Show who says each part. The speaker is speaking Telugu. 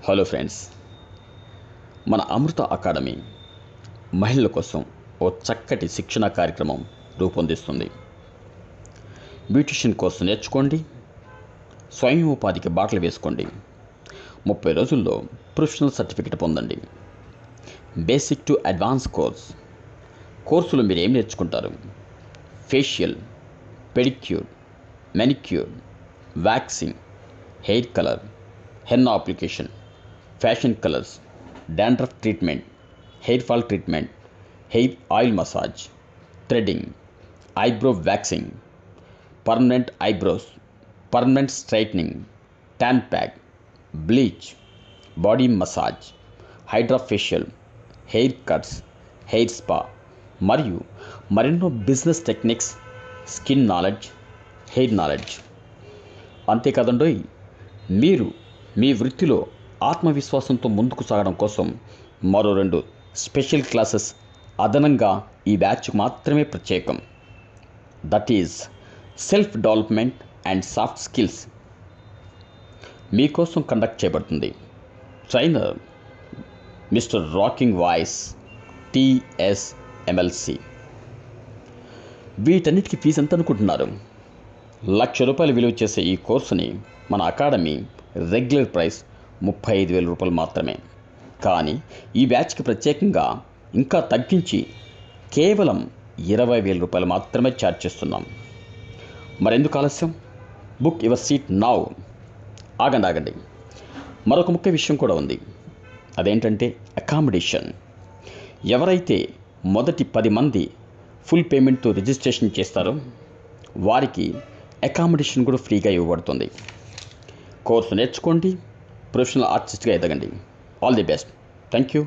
Speaker 1: హలో ఫ్రెండ్స్, మన అమృత అకాడమీ మహిళల కోసం ఓ చక్కటి శిక్షణ కార్యక్రమం రూపొందిస్తుంది. బ్యూటిషియన్ కోర్సు నేర్చుకోండి, స్వయం ఉపాధికి బాటలు వేసుకోండి. 30 రోజుల్లో ప్రొఫెషనల్ సర్టిఫికెట్ పొందండి. బేసిక్ టు అడ్వాన్స్ కోర్సులో మీరు ఏం నేర్చుకుంటారు? Facial, pedicure, manicure, waxing, hair colour, henna application, fashion colours, dandruff treatment, hair fall treatment, hair oil massage, threading, eyebrow waxing, permanent eyebrows, permanent straightening, tan pack, bleach, body massage, hydra facial, hair cuts, hair spa మరియు మరెన్నో business techniques, skin knowledge, hair knowledge. అంతేకాదండోయ్, మీరు మీ వృత్తిలో ఆత్మవిశ్వాసంతో ముందుకు సాగడం కోసం మరో 2 స్పెషల్ క్లాసెస్ అదనంగా ఈ బ్యాచ్కు మాత్రమే ప్రత్యేకం. That is self development and soft skills మీకోసం కండక్ట్ చేయబడుతుంది. Trainer mister rocking voice TSMLC. వీటన్నిటికీ ఫీజు ఎంత అనుకుంటున్నారు? ₹1,00,000 విలువ చేసే ఈ కోర్సుని మన అకాడమీ రెగ్యులర్ ప్రైస్ ₹35,000 మాత్రమే. కానీ ఈ బ్యాచ్కి ప్రత్యేకంగా ఇంకా తగ్గించి కేవలం ₹20,000 మాత్రమే ఛార్జ్ చేస్తున్నాం. మరెందుకు ఆలస్యం? Book your seat now. ఆగండి, మరొక ముఖ్య విషయం కూడా ఉంది. అదేంటంటే అకామిడేషన్. ఎవరైతే మొదటి 10 మంది ఫుల్ పేమెంట్తో రిజిస్ట్రేషన్ చేస్తారో వారికి అకామిడేషన్ కూడా ఫ్రీగా ఇవ్వబడుతుంది. కోర్సు నేర్చుకోండి, ప్రొఫెషనల్ ఆర్టిస్ట్గా ఎదగండి. All the best. Thank you.